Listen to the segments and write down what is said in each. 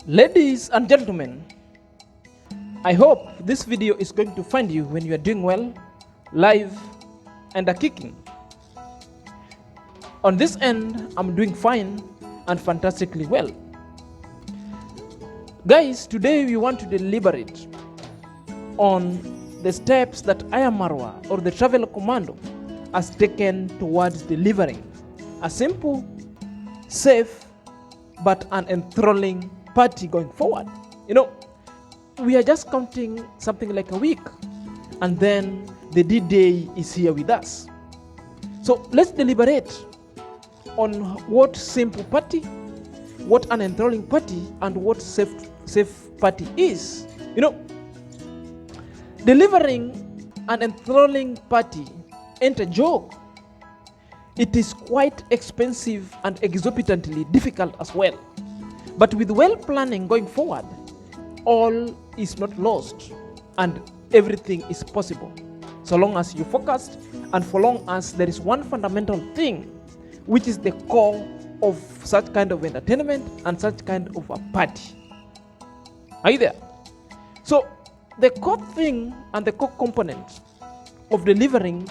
Ladies and gentlemen, I hope this video is going to find you when you are doing well, live, and are kicking. On this end, I'm doing fine and fantastically well. Guys, today we want to deliberate on the steps that I Am Marwa, or the travel commando, has taken towards delivering a simple, safe, but an enthralling party going forward. You know, we are just counting something like a week, and then the D-Day is here with us. So let's deliberate on what simple party, what an enthralling party, and what safe party is. You know, delivering an enthralling party ain't a joke. It is quite expensive and exorbitantly difficult as well. But with well planning going forward, all is not lost and everything is possible, so long as you focused and for long as there is one fundamental thing which is the core of such kind of entertainment and such kind of a party. Are you there? So the core thing and the core component of delivering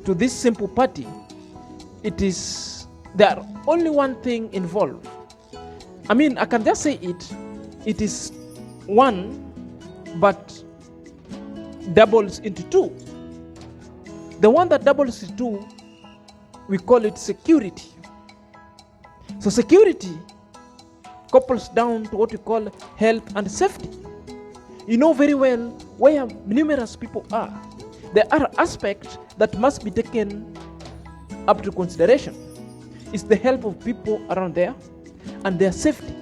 to this simple party, there are only one thing involved. I mean, I can just say it is one, but doubles into two. The one that doubles into two, we call it security. So security couples down to what we call health and safety. You know very well where numerous people are. There are aspects that must be taken up to consideration. It's the health of people around there and their safety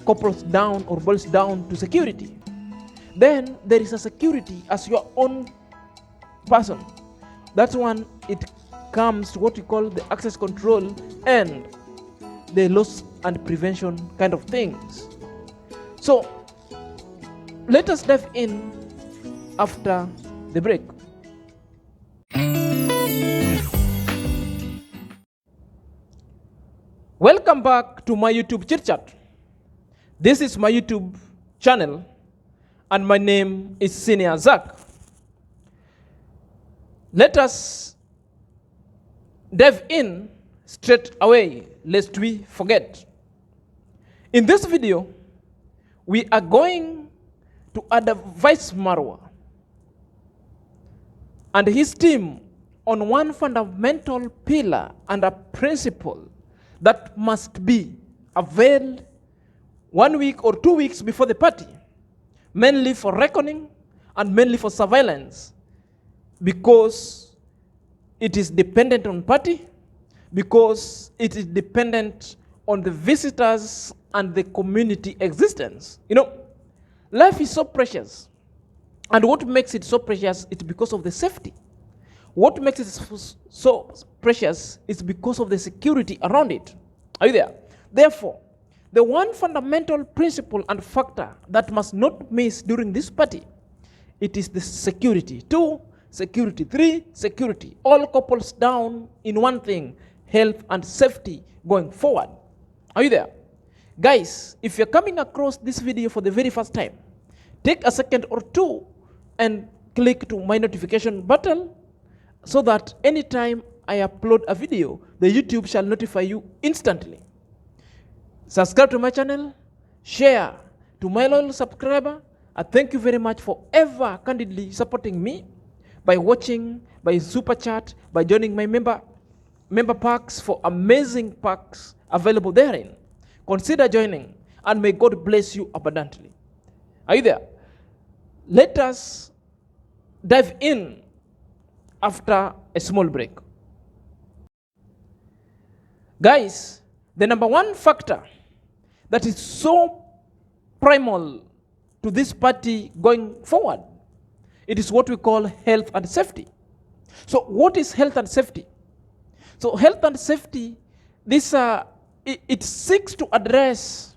couples down or boils down to security. Then there is a security as your own person. That's when it comes to what we call the access control and the loss and prevention kind of things. So let us dive in after the break. Welcome back to my YouTube chit chat. This is my YouTube channel and my name is Senior Zack. Let us dive in straight away lest we forget. In this video, we are going to advise Marwa and his team on one fundamental pillar and a principle that must be availed 1 week or 2 weeks before the party, mainly for reckoning and mainly for surveillance, because it is dependent on party, because it is dependent on the visitors and the community existence. You know, life is so precious, and what makes it so precious is because of the safety. What makes it so precious is because of the security around it. Are you there? Therefore, the one fundamental principle and factor that must not miss during this party, it is the security. 2, security. 3, security. All couples down in one thing, health and safety going forward. Are you there? Guys, if you're coming across this video for the very first time, take a second or two and click to my notification button so that anytime I upload a video, the YouTube shall notify you instantly. Subscribe to my channel, share to my loyal subscriber. I thank you very much for ever candidly supporting me by watching, by super chat, by joining my member packs for amazing packs available therein. Consider joining and may God bless you abundantly. Are you there? Let us dive in after a small break. Guys, the number one factor that is so primal to this party going forward, it is what we call health and safety. So what is health and safety? So health and safety, it seeks to address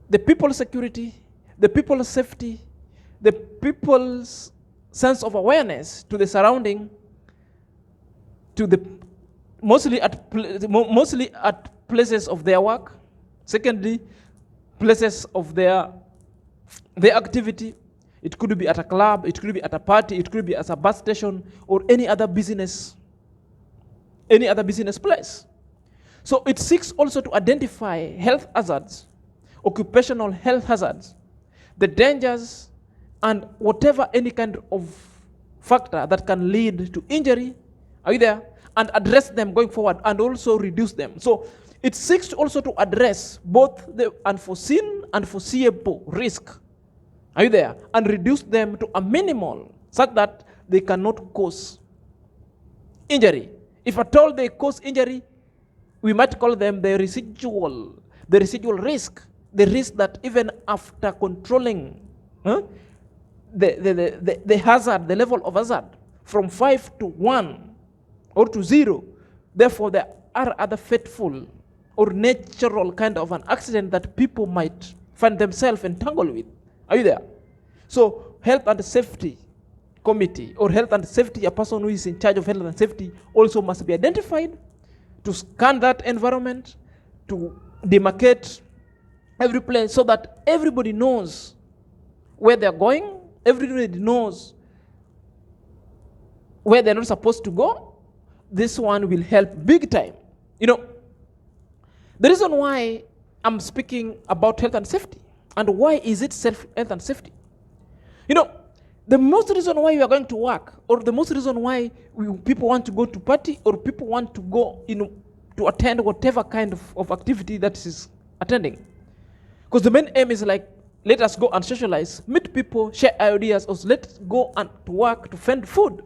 the people's security, the people's safety, the people's sense of awareness to the surrounding, to the mostly at places of their work. Secondly, places of their activity. It could be at a club, it could be at a party, it could be at a bus station, or any other business place. So it seeks also to identify health hazards, occupational health hazards, the dangers, and whatever any kind of factor that can lead to injury, are you there? And address them going forward and also reduce them. So it seeks also to address both the unforeseen and foreseeable risk, are you there? And reduce them to a minimal such that they cannot cause injury. If at all they cause injury, we might call them the residual risk, the risk that even after controlling the hazard, the level of hazard, from 5 to 1 or to 0, therefore there are other fateful or natural kind of an accident that people might find themselves entangled with. Are you there? So health and safety committee or health and safety, a person who is in charge of health and safety also must be identified to scan that environment, to demarcate every place so that everybody knows where they're going, everybody knows where they're not supposed to go. This one will help big time. You know, the reason why I'm speaking about health and safety and why is it health and safety? You know, the most reason why you are going to work, or the most reason why people want to go to party, or people want to go, to attend whatever kind of activity that is attending. Because the main aim is like, let us go and socialize, meet people, share ideas, or let's go and to work to find food.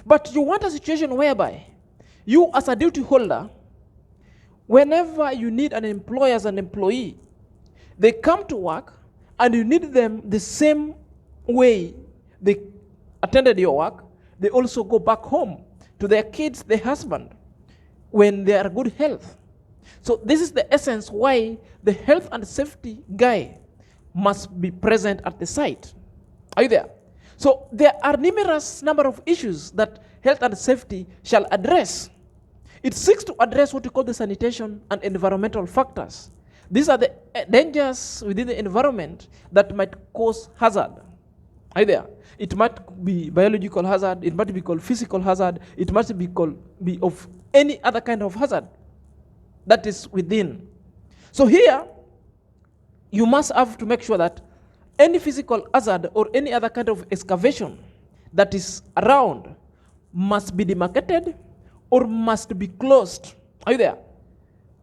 But you want a situation whereby you as a duty holder, whenever you need an employer as an employee, they come to work and you need them the same way they attended your work, they also go back home to their kids, their husband, when they are good health. So this is the essence why the health and safety guy must be present at the site. Are you there? So there are numerous number of issues that health and safety shall address. It seeks to address what we call the sanitation and environmental factors. These are the dangers within the environment that might cause hazard. Are you there? It might be biological hazard, it might be called physical hazard, it might be of any other kind of hazard that is within. So here, you must have to make sure that any physical hazard or any other kind of excavation that is around must be demarcated or must be closed. Are you there?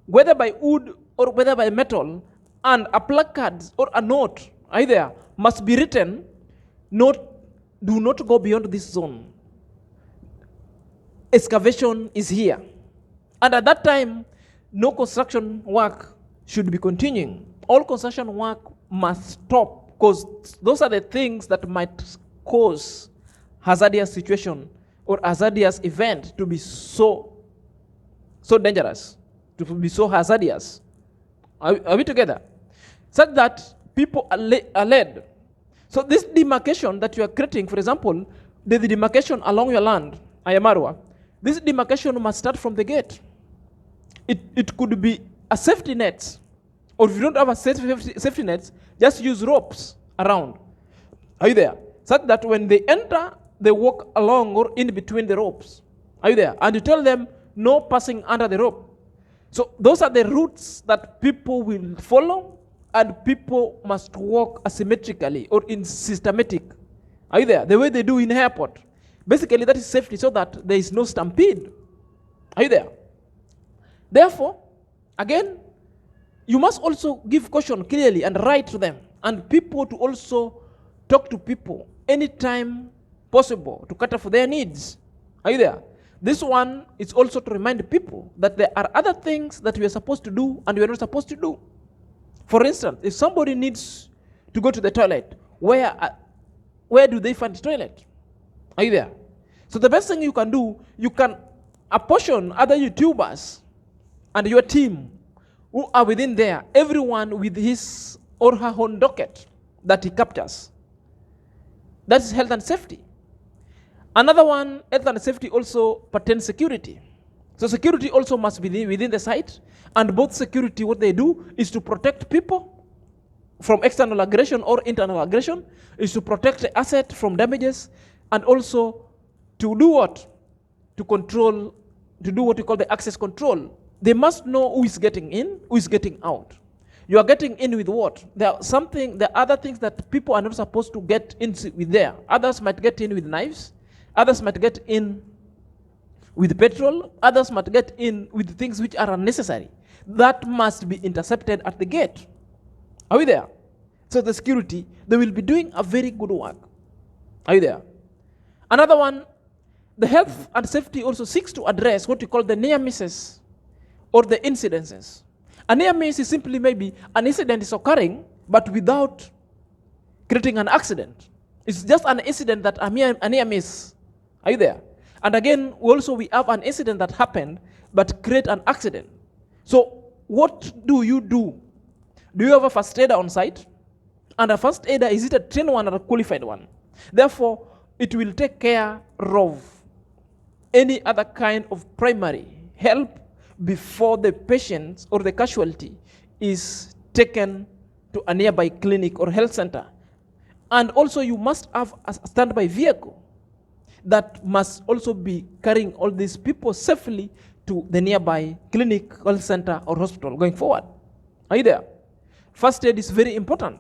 Whether by wood or whether by metal, and a placard or a note, are you there, must be written, do not go beyond this zone. Excavation is here. And at that time, no construction work should be continuing. All construction work must stop, because those are the things that might cause hazardous situation or hazardous event to be so dangerous, to be so hazardous. Are we together? Such that people are led. So this demarcation that you are creating, for example, the demarcation along your land, marwa, this demarcation must start from the gate. It could be a safety net, or if you don't have a safety net, just use ropes around. Are you there? Such that when they enter, they walk along or in between the ropes. Are you there? And you tell them no passing under the rope. So those are the routes that people will follow, and people must walk asymmetrically or in systematic. Are you there? The way they do in airport. Basically, that is safety, so that there is no stampede. Are you there? Therefore, again, you must also give caution clearly and write to them, and people to also talk to people anytime possible to cater for their needs. Are you there? This one is also to remind people that there are other things that we are supposed to do and we are not supposed to do. For instance, if somebody needs to go to the toilet, where do they find the toilet? Are you there? So the best thing you can do, you can apportion other YouTubers and your team who are within there, everyone with his or her own docket that he captures. That is health and safety. Another one, health and safety also pertains security. So security also must be within the site, and both security, what they do is to protect people from external aggression or internal aggression, is to protect the asset from damages, and also to do what? To control, to do what we call the access control. They must know who is getting in, who is getting out. You are getting in with what? There are other things that people are not supposed to get in with there. Others might get in with knives. Others might get in with petrol. Others might get in with things which are unnecessary. That must be intercepted at the gate. Are we there? So the security, they will be doing a very good work. Are you there? Another one, the health and safety also seeks to address what we call the near misses or the incidences. A near miss is simply maybe an incident is occurring, but without creating an accident. It's just an incident that a near miss. Are you there? And again, we have an incident that happened, but create an accident. So what do? Do you have a first aider on site? And a first aider, is it a trained one or a qualified one? Therefore, it will take care of any other kind of primary help before the patient or the casualty is taken to a nearby clinic or health center. And also you must have a standby vehicle that must also be carrying all these people safely to the nearby clinic, health center, or hospital going forward. Are you there? First aid is very important.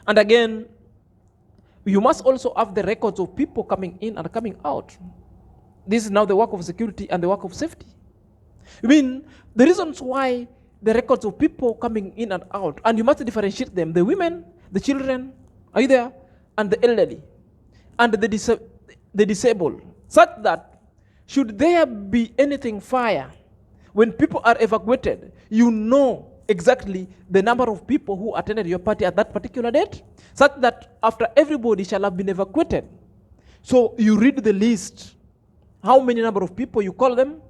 And again, you must also have the records of people coming in and coming out. This is now the work of security and the work of safety. I mean, the reasons why the records of people coming in and out, and you must differentiate them, the women, the children, are you there? And the elderly, and the disabled, such that should there be anything fire, when people are evacuated, you know exactly the number of people who attended your party at that particular date, such that after everybody shall have been evacuated. So you read the list, how many number of people, you call them,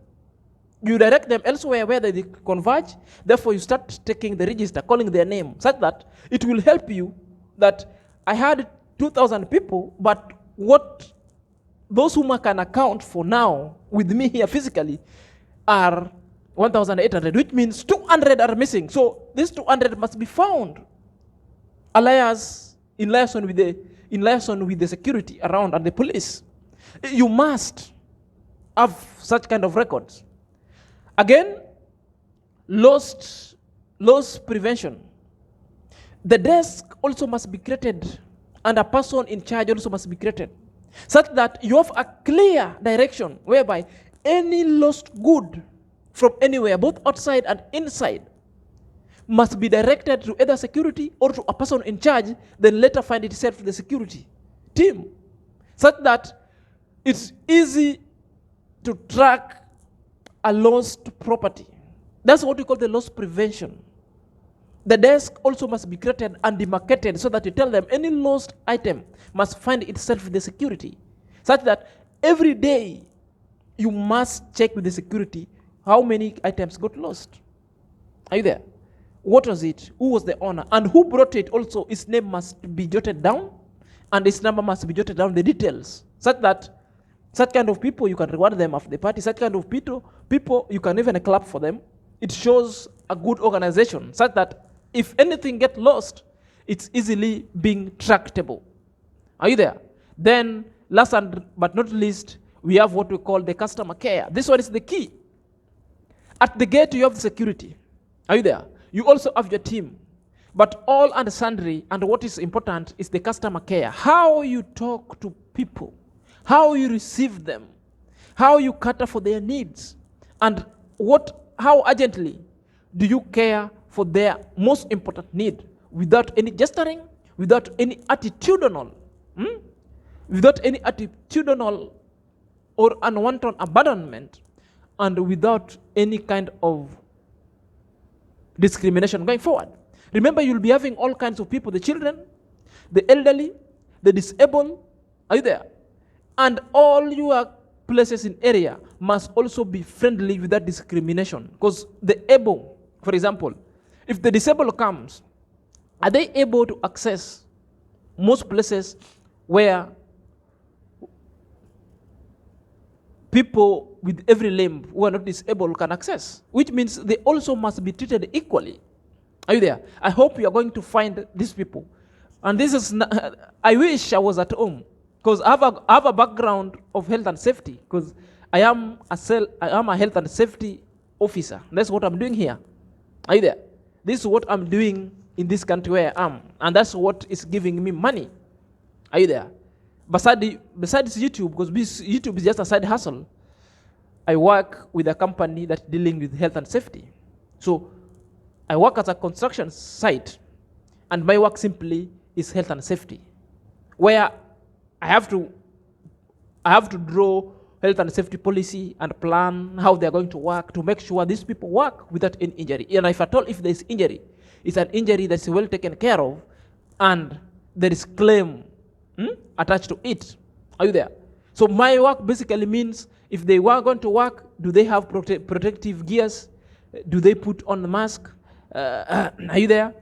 you direct them elsewhere where they converge. Therefore, you start taking the register, calling their name, such that it will help you that I had 2,000 people, but what those whom I can account for now with me here physically are 1,800, which means 200 are missing. So these 200 must be found. In liaison with the security around and the police. You must have such kind of records. Again, loss prevention. The desk also must be created, and a person in charge also must be created, such that you have a clear direction whereby any lost good from anywhere, both outside and inside, must be directed to either security or to a person in charge, then later find itself to the security team, such that it's easy to track a lost property. That's what we call the loss prevention. The desk also must be created and demarcated so that you tell them any lost item must find itself with the security, such that every day you must check with the security how many items got lost. Are you there? What was it? Who was the owner? And who brought it also? Its name must be jotted down, and its number must be jotted down, the details, such that such kind of people, you can reward them after the party. Such kind of people, you can even clap for them. It shows a good organization, such that if anything gets lost, it's easily being tractable. Are you there? Then, last but not least, we have what we call the customer care. This one is the key. At the gate, you have the security. Are you there? You also have your team. But all and sundry, and what is important is the customer care. How you talk to people, how you receive them, how you cater for their needs, and how urgently do you care for their most important need, without any gesturing, without any attitudinal or unwanted abandonment, and without any kind of discrimination going forward. Remember, you'll be having all kinds of people, the children, the elderly, the disabled. Are you there? And all your places in area must also be friendly with that discrimination. Because the able, for example, if the disabled comes, are they able to access most places where people with every limb who are not disabled can access? Which means they also must be treated equally. Are you there? I hope you are going to find these people. And this is, I wish I was at home, because I have a background of health and safety, because I am a health and safety officer. That's what I'm doing here. Are you there? This is what I'm doing in this country where I am, and that's what is giving me money. Are you there? Besides YouTube, because YouTube is just a side hustle, I work with a company that's dealing with health and safety. So I work at a construction site, and my work simply is health and safety, where I have to draw health and safety policy and plan how they're going to work to make sure these people work without any injury. And if at all, if there's injury, it's an injury that's well taken care of, and there is claim attached to it. Are you there? So my work basically means, if they were going to work, do they have protective gears? Do they put on the mask? Are you there?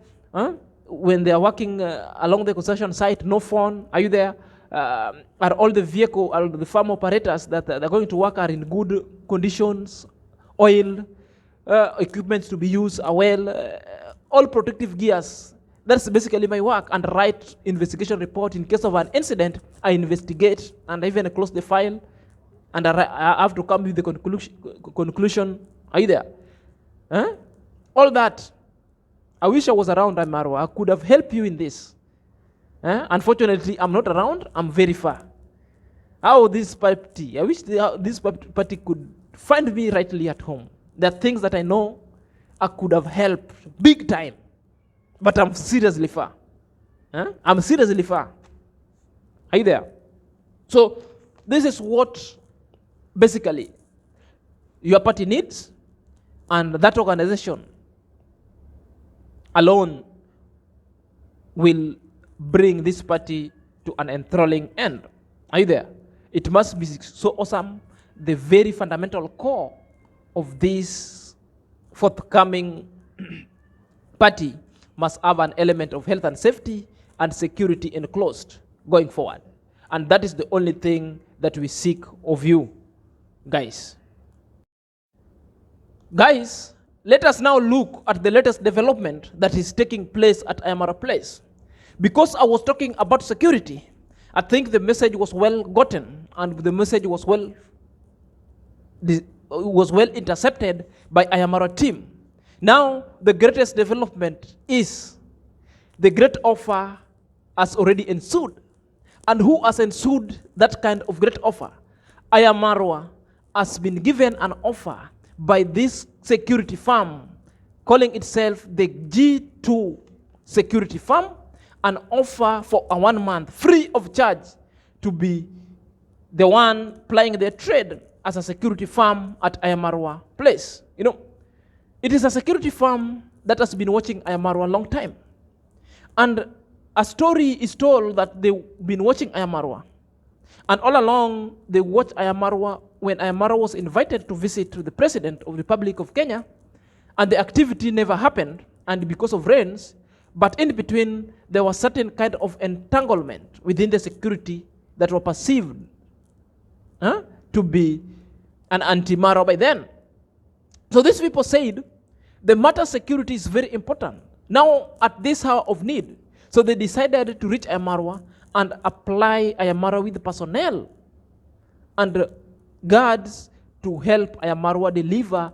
When they are working along the construction site, no phone. Are you there? Are all the vehicle, are the farm operators that they're going to work are in good conditions? Oil, equipment to be used are well, all protective gears. That's basically my work. And write investigation report. In case of an incident, I investigate and I even close the file, and I have to come with the conclusion. Are you there? All that. I wish I was around, Marwa. I could have helped you in this. Unfortunately, I'm not around. I'm very far. How this party? I wish this party could find me rightly at home. There are things that I know I could have helped big time, but I'm seriously far. I'm seriously far. Are you there? So this is what basically your party needs, and that organization alone will bring this party to an enthralling end. Are you there? It must be so awesome. The very fundamental core of this forthcoming party must have an element of health and safety and security enclosed going forward. And that is the only thing that we seek of you, guys. Guys, let us now look at the latest development that is taking place at Ayamara Place. Because I was talking about security, I think the message was well gotten, and the message was well intercepted by Ayamara team. Now, the greatest development is the great offer has already ensued. And who has ensued that kind of great offer? Ayamara has been given an offer by this security firm, calling itself the G2 security firm, an offer for a 1 month free of charge to be the one plying their trade as a security firm at Ayamara Place. You know, it is a security firm that has been watching Ayamara a long time. And a story is told that they've been watching Ayamara. And all along, they watched Ayamara when Ayamara was invited to visit the President of the Republic of Kenya, and the activity never happened, and because of rains. But in between, there was certain kind of entanglement within the security that were perceived to be an anti-Mara by then. So these people said, the matter security is very important. Now, at this hour of need, so they decided to reach Ayamara and apply Ayamara with the personnel and guards to help Ayamara deliver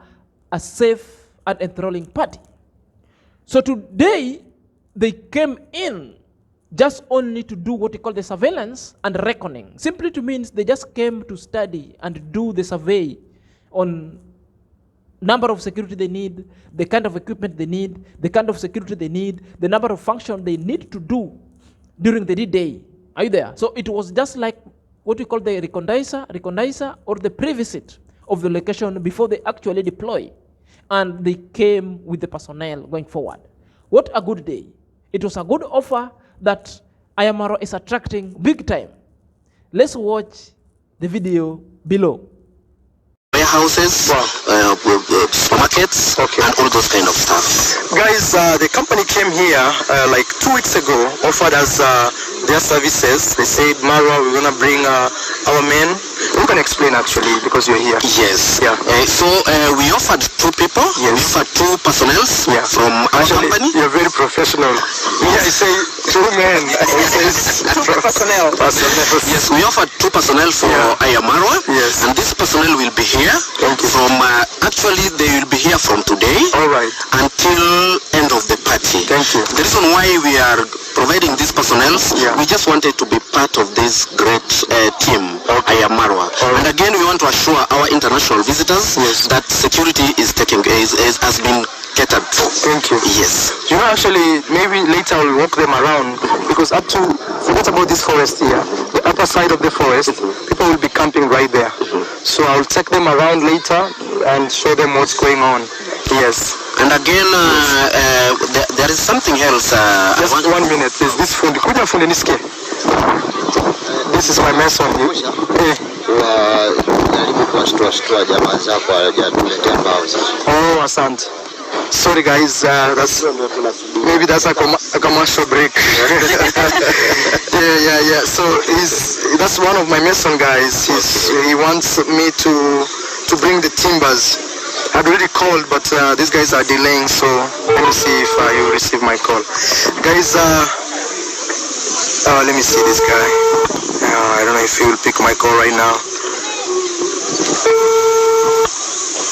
a safe and enthralling party. So today, they came in just only to do what we call the surveillance and reckoning. Simply to means they just came to study and do the survey on number of security they need, the kind of equipment they need, the kind of security they need, the number of function they need to do during the day. Are you there? So it was just like what we call the recognizer or the previsit of the location before they actually deploy. And they came with the personnel going forward. What a good day. It was a good offer that Ayamara is attracting big time. Let's watch the video below. Warehouses, supermarkets, and all those kind of stuff. Guys, the company came here like 2 weeks ago, offered us their services. They said, Marwa, we're going to bring our men. You can explain actually because you're here. Yes. Yeah. So we offered 2 people. Yes. We offered 2 personnel from our company. You're professional. Me, I say two men. He says Two personnel. Yes, we offer two personnel for A.M Marwa. Yes. And this personnel will be here Thank you. from, actually they will be here from today All right. until end of the party. Thank you. The reason why we are providing these personnel, Yeah. we just wanted to be part of this great team, A.M Marwa. And again, we want to assure our international visitors that security has been catered for. Thank you. Yes. You know, actually, maybe later I'll walk them around because forget about this forest here. The upper side of the forest, people will be camping right there. So I'll take them around later and show them what's going on. Yes. And again, there is something else. Just 1 minute, please. This phone, kuja phone niske. This is my mason. Hey. Oh, asante. Sorry guys, that's a commercial break. yeah. So that's one of my mason guys. He wants me to bring the timbers. I'd already called, but these guys are delaying, so let me see if you receive my call. Guys, let me see this guy. I don't know if he will pick my call right now.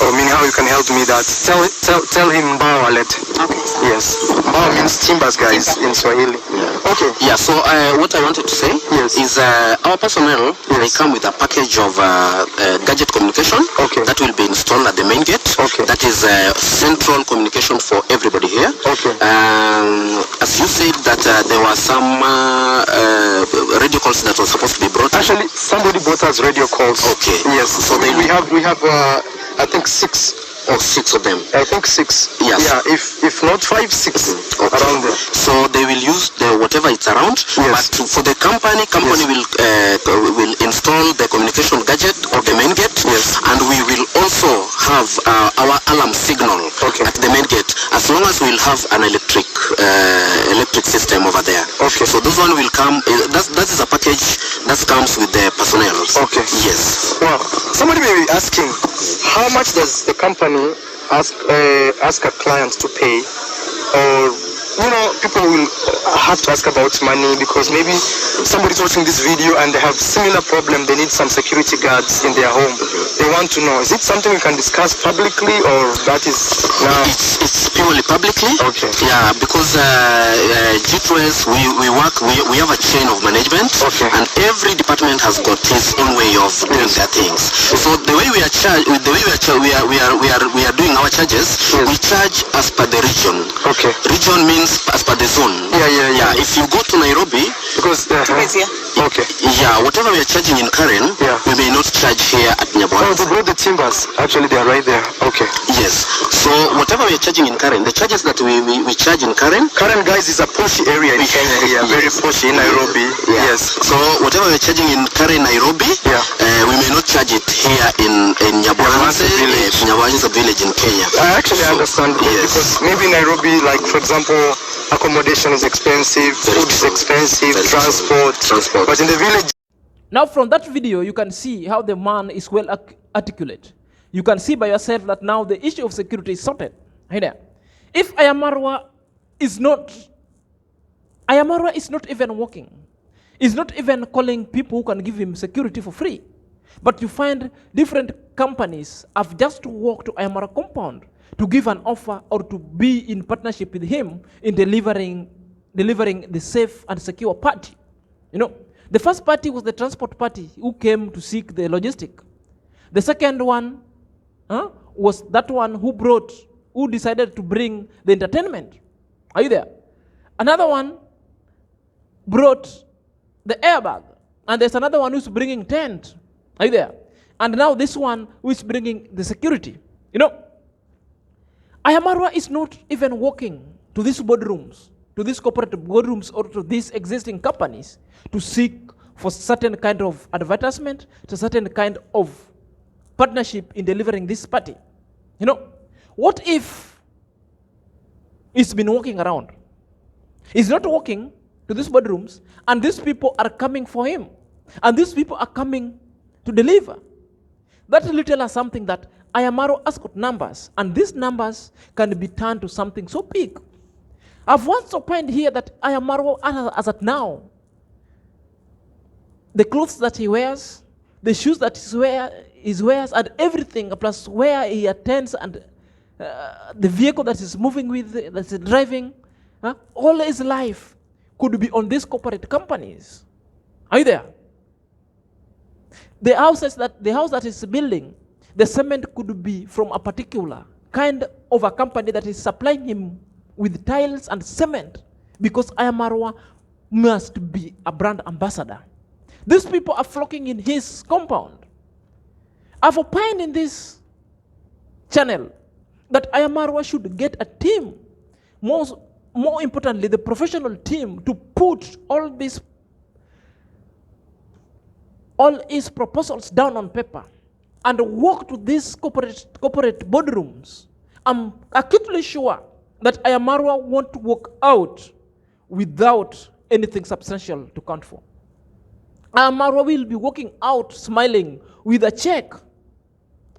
Oh, meaning how you can help me that. Tell him Mbao Alet. Okay. Yes. Mbao means timbers, guys, in Swahili. Yeah. Okay. Yeah, so what I wanted to say is our personnel, they come with a package of gadget communication that will be installed at the main gate. Okay. That is central communication for everybody here. Okay. As you said that there were some radio calls that were supposed to be brought. Actually, somebody brought us radio calls. Okay. Yes. So we have I think 6. Or 6 of them. I think 6. Yes. Yeah, if not 5, 6 around there. So they will use whatever it's around. Yes. But for the company will install the communication gadget of the main gate. Yes. And we will also have our alarm signal at the main gate. As long as we'll have an electric system over there. Okay. So those one will come. That is a package that comes with the personnel. Okay. Yes. Wow. Somebody may be asking, how much does the company ask a client to pay? Or, people will have to ask about money because maybe somebody's watching this video and they have similar problem. They need some security guards in their home. They want to know, is it something we can discuss publicly or that is now? It's purely publicly. Okay. Yeah, because G2S, we have a chain of management. Okay. And every department has got its own way of doing their things. So the way we are doing our charges, we charge as per the region. Okay. Region means as per the zone. Yeah. If you go to Nairobi, because okay. Yeah, whatever we are charging in Karen, we may not charge here at Nyabwana. Oh, they brought the timbers. Actually, they are right there. Okay. Yes. So whatever we are charging in Karen, the charges that we charge in Karen. Karen, guys, is a posh area in Kenya. Yeah, very posh in Nairobi. Yeah. Yes. So whatever we are charging in Karen, Nairobi, we may not charge it here in Nyabwana village in Kenya. I actually understand because maybe Nairobi, like for example, accommodation is expensive, food is expensive, transport. But in the village. Now from that video, you can see how the man is well articulate. You can see by yourself that now the issue of security is sorted. If A.M Marwa is not even working, is not even calling people who can give him security for free. But you find different companies have just walked to A.M Marwa compound to give an offer or to be in partnership with him in delivering the safe and secure party. The first party was the transport party who came to seek the logistic. The second one was that one who decided to bring the entertainment. Are you there? Another one brought the airbag. And there's another one who's bringing tent. Are you there? And now this one who is bringing the security. A.M Marwa is not even walking to these boardrooms, to these cooperative boardrooms or to these existing companies to seek for certain kind of advertisement, to certain kind of partnership in delivering this party. What if it's been walking around? He's not walking to these boardrooms and these people are coming for him. And these people are coming to deliver. That will tell us something that A.M Marwa has got numbers, and these numbers can be turned to something so big. I've once opined here that I am marwa as at now. The clothes that he wears, the shoes that he wears, and everything, plus where he attends, and the vehicle that he's moving with, that he's driving, all his life could be on these corporate companies. Are you there? The house that he's building, the cement could be from a particular kind of a company that is supplying him with tiles and cement, because I am marwa must be a brand ambassador. These people are flocking in his compound. I've opined in this channel that I am marwa should get a team, more importantly, the professional team, to put all his proposals down on paper and work to these corporate boardrooms. I'm acutely sure that I am marwa won't work out without anything substantial to count for. I am marwa will be working out smiling with a check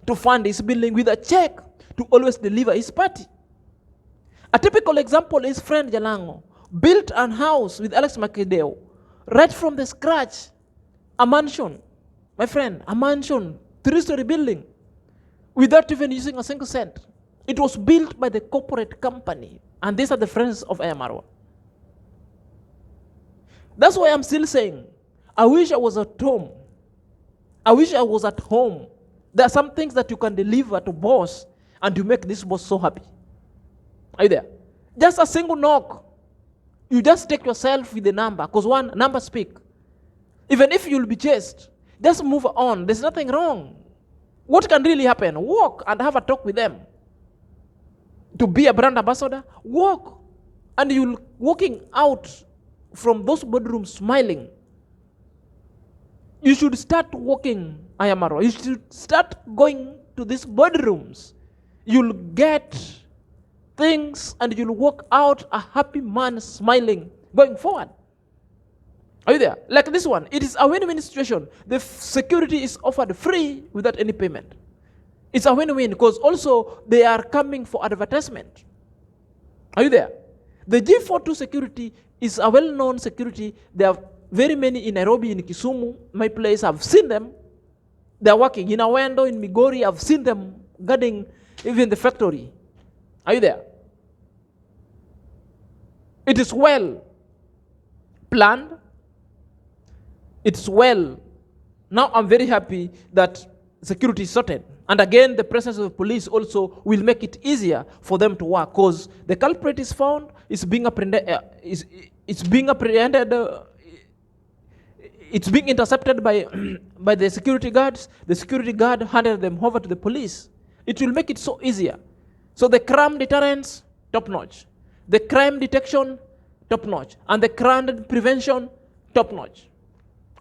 to fund his building, with a check to always deliver his party. A typical example is friend Jalangotv built a house with Alex Makideo right from the scratch, a mansion, my friend, a mansion, 3-story building, without even using a single cent. It was built by the corporate company, and these are the friends of I am marwa. That's why I'm still saying, I wish I was at home. I wish I was at home. There are some things that you can deliver to boss, and you make this boss so happy. Are you there? Just a single knock. You just take yourself with the number, because one number speak. Even if you'll be chased, just move on. There's nothing wrong. What can really happen? Walk and have a talk with them. To be a brand ambassador, walk. And you'll walking out from those boardrooms smiling. You should start walking, I am marwa. You should start going to these boardrooms. You'll get things and you'll walk out a happy man smiling going forward. Are you there? Like this one, it is a win-win situation. The security is offered free without any payment. It's a win-win because also they are coming for advertisement. Are you there? The G42 security is a well-known security. There are very many in Nairobi, in Kisumu, my place. I've seen them. They're working. In Awendo, in Migori, I've seen them guarding even the factory. Are you there? It is well planned. It's well. Now I'm very happy that security is sorted. And again, the presence of the police also will make it easier for them to work, because the culprit is found, it's being apprehended, it's being intercepted by the security guards. The security guard handed them over to the police. It will make it so easier. So the crime deterrence, top notch. The crime detection, top notch. And the crime prevention, top notch.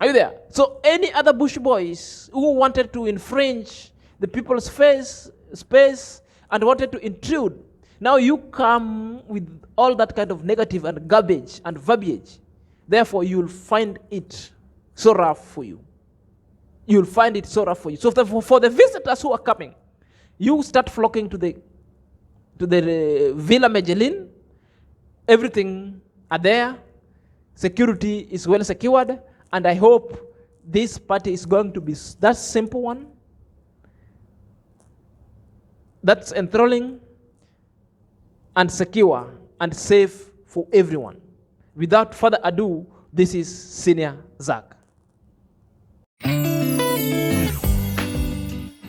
Are you there? So any other bush boys who wanted to infringe the people's space and wanted to intrude, now you come with all that kind of negative and garbage and verbiage. Therefore, you'll find it so rough for you. You'll find it so rough for you. So for the visitors who are coming, you start flocking to the Villa Magellan. Everything are there. Security is well secured. And I hope this party is going to be that simple one. That's enthralling and secure and safe for everyone. Without further ado, this is Senior Zack.